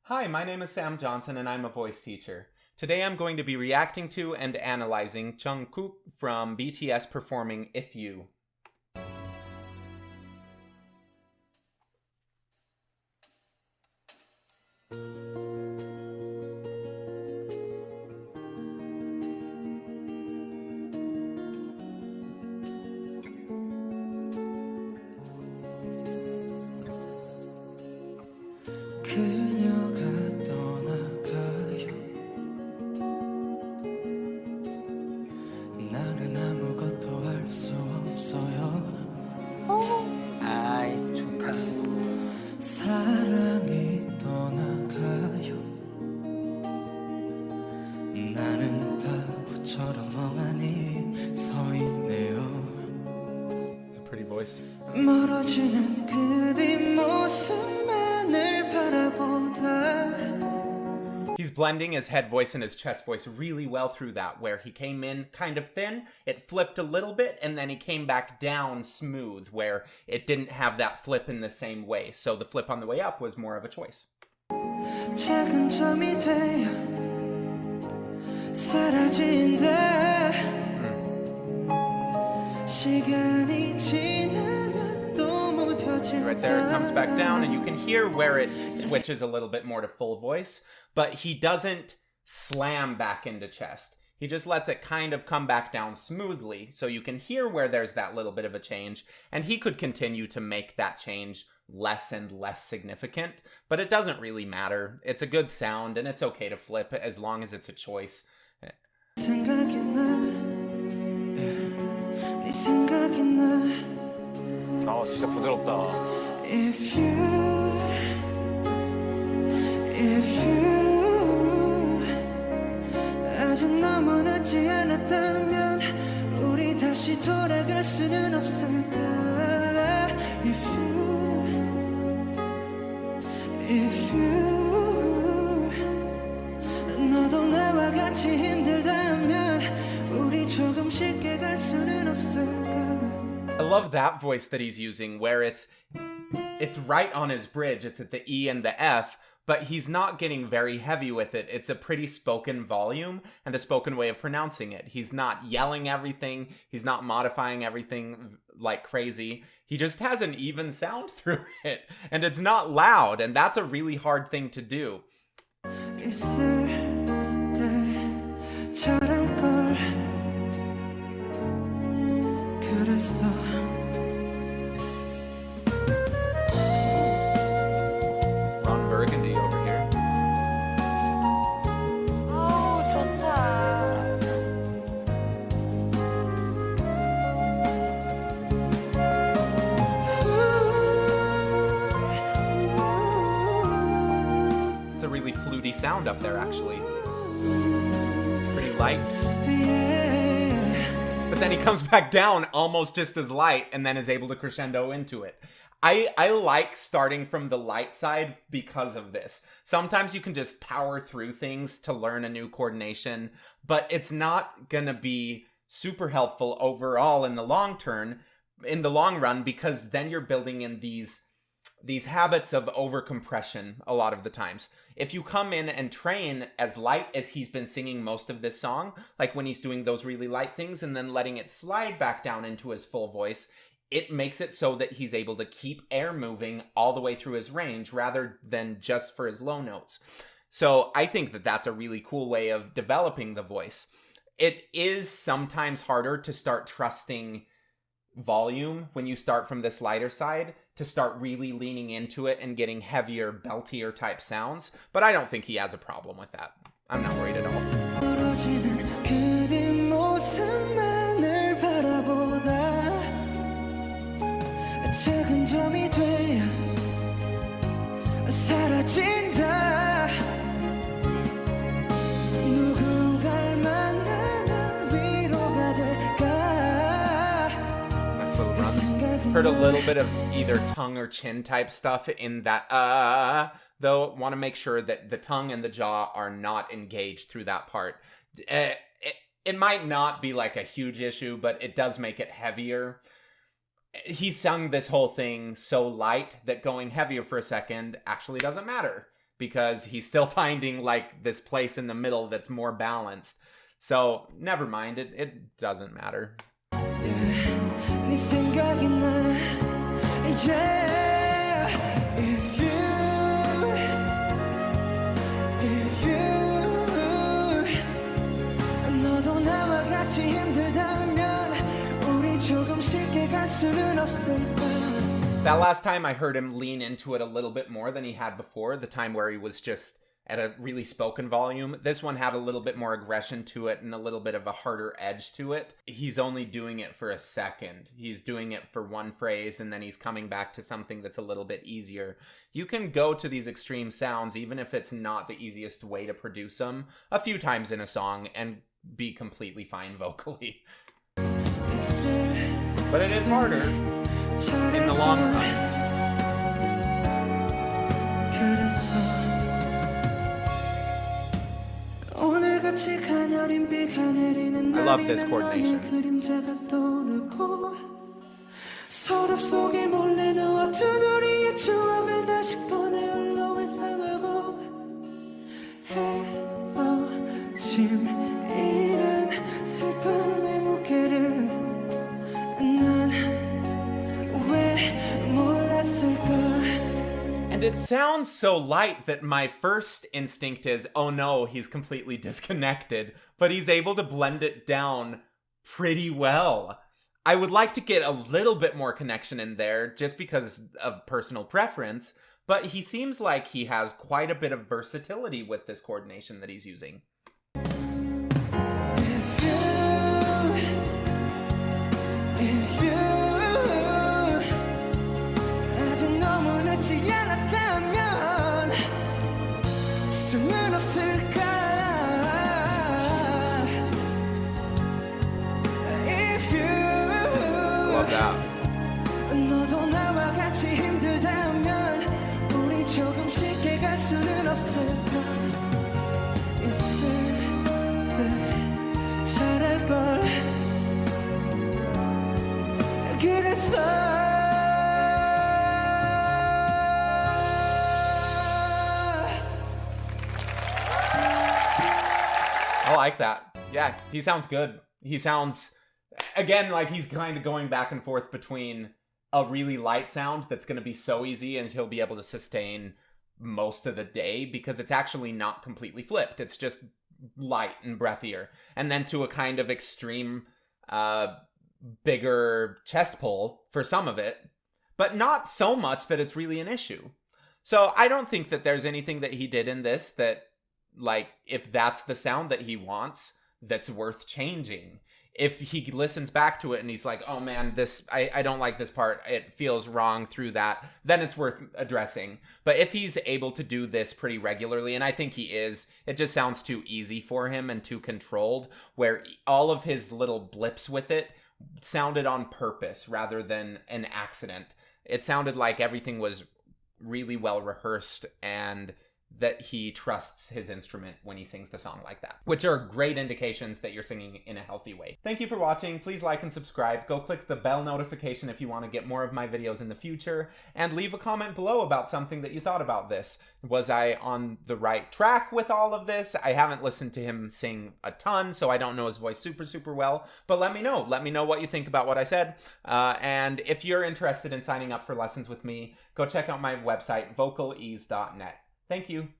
Hi, my name is Sam Johnson and I'm a voice teacher. Today I'm going to be reacting to and analyzing Jungkook from BTS performing If You. 그녀가 떠나가요. 나는 아무것도 할 수 없어요. 아이 좋다. 사랑이 떠나가요. 나는 바보처럼 멍하니 서 있네요. It's a pretty voice. 멀어지는 그 뒷모습만을 바라보다. He's blending his head voice and his chest voice really well through that, where he came in kind of thin, it flipped a little bit, and then he came back down smooth, where it didn't have that flip in the same way. So the flip on the way up was more of a choice. 작은 점이 되어 사라진다. 시간이 지나면 또 무뎌진다. Right there, it comes back down, and you can hear where it switches a little bit more to full voice, but he doesn't slam back into chest. He just lets it kind of come back down smoothly, so you can hear where there's that little bit of a change, and he could continue to make that change less and less significant, but it doesn't really matter. It's a good sound, and it's okay to flip as long as it's a choice. 생각이 나, 네 생각이 나. 아 진짜 부드럽다. If you 아직 너무 늦지 않았다면 우리 다시 돌아갈 수는 없을까? If you 너도 나와 같이 힘들다면 우리 조금 쉽게 갈 수는 없을까? I love that voice that he's using, where it's right on his bridge. It's at the E and the F, but he's not getting very heavy with it. It's a pretty spoken volume and a spoken way of pronouncing it. He's not yelling everything. He's not modifying everything like crazy. He just has an even sound through it, and it's not loud, and that's a really hard thing to do. 있을 때처럼 걸 그랬어. Ron Burgundy over here. 어우 좋다. It's a really fluty sound up there, actually. It's pretty light. But then he comes back down almost just as light and then is able to crescendo into it. I like starting from the light side because of this. Sometimes you can just power through things to learn a new coordination, but it's not gonna be super helpful overall in the long run, because then you're building in these habits of overcompression a lot of the times. If you come in and train as light as he's been singing most of this song, like when he's doing those really light things and then letting it slide back down into his full voice, it makes it so that he's able to keep air moving all the way through his range rather than just for his low notes. So I think that that's a really cool way of developing the voice. It is sometimes harder to start trusting volume when you start from this lighter side, to start really leaning into it and getting heavier, beltier type sounds, but I don't think he has a problem with that. I'm not worried at all. 멀어지는 그 뒷모습만을 바라보다 작은 점이 되어 사라진다. 누군가를 만나면 위로가 될까? Nice little runs. Heard a little bit of either tongue or chin type stuff in that though. Want to make sure that the tongue and the jaw are not engaged through that part. It might not be like a huge issue, but it does make it heavier. He sung this whole thing so light that going heavier for a second actually doesn't matter. because he's still finding like this place in the middle that's more balanced. So never mind, it doesn't matter. 네 생각이 나 yeah. If you 너도 나와 같이 힘들다면 우리 조금 쉽게 갈 수는 없을까. That last time I heard him lean into it a little bit more than he had before, the time where he was just at a really spoken volume. This one had a little bit more aggression to it and a little bit of a harder edge to it. He's only doing it for a second. He's doing it for one phrase and then he's coming back to something that's a little bit easier. You can go to these extreme sounds, even if it's not the easiest way to produce them, a few times in a song and be completely fine vocally. But it is harder in the long run. I love this coordination. 서랍 속에 몰래 넣어둔 우리의 추억을 다시 꺼내 흘러 회상하고 헤어짐 이란 슬픔의 무게를 난 왜 몰랐을까. And it sounds so light that my first instinct is, oh no, he's completely disconnected, but he's able to blend it down pretty well. I would like to get a little bit more connection in there just because of personal preference, but he seems like he has quite a bit of versatility with this coordination that he's using. If you 아직 너무 늦지 않았다면 수는 없을까. If you Love that. 너도 나와 같이 힘들다면 우리 조금 쉽게 갈 수는 없을까. 있을 때 잘할걸. 그래서 I like that. Yeah, he sounds good. He sounds, again, like he's kind of going back and forth between a really light sound that's going to be so easy and he'll be able to sustain most of the day because it's actually not completely flipped. It's just light and breathier. And then to a kind of extreme, bigger chest pull for some of it, but not so much that it's really an issue. So I don't think that there's anything that he did in this that, like, if that's the sound that he wants, that's worth changing. If he listens back to it and he's like, oh man, this, I don't like this part, it feels wrong through that, then it's worth addressing. But if he's able to do this pretty regularly, and I think he is, it just sounds too easy for him and too controlled, where all of his little blips with it sounded on purpose rather than an accident. It sounded like everything was really well rehearsed and that he trusts his instrument when he sings the song like that, which are great indications that you're singing in a healthy way. Thank you for watching. Please like and subscribe. Go click the bell notification if you want to get more of my videos in the future, and leave a comment below about something that you thought about this. Was I on the right track with all of this? I haven't listened to him sing a ton, so I don't know his voice super well, but let me know. Let me know what you think about what I said. And if you're interested in signing up for lessons with me, go check out my website, vocalease.net. Thank you.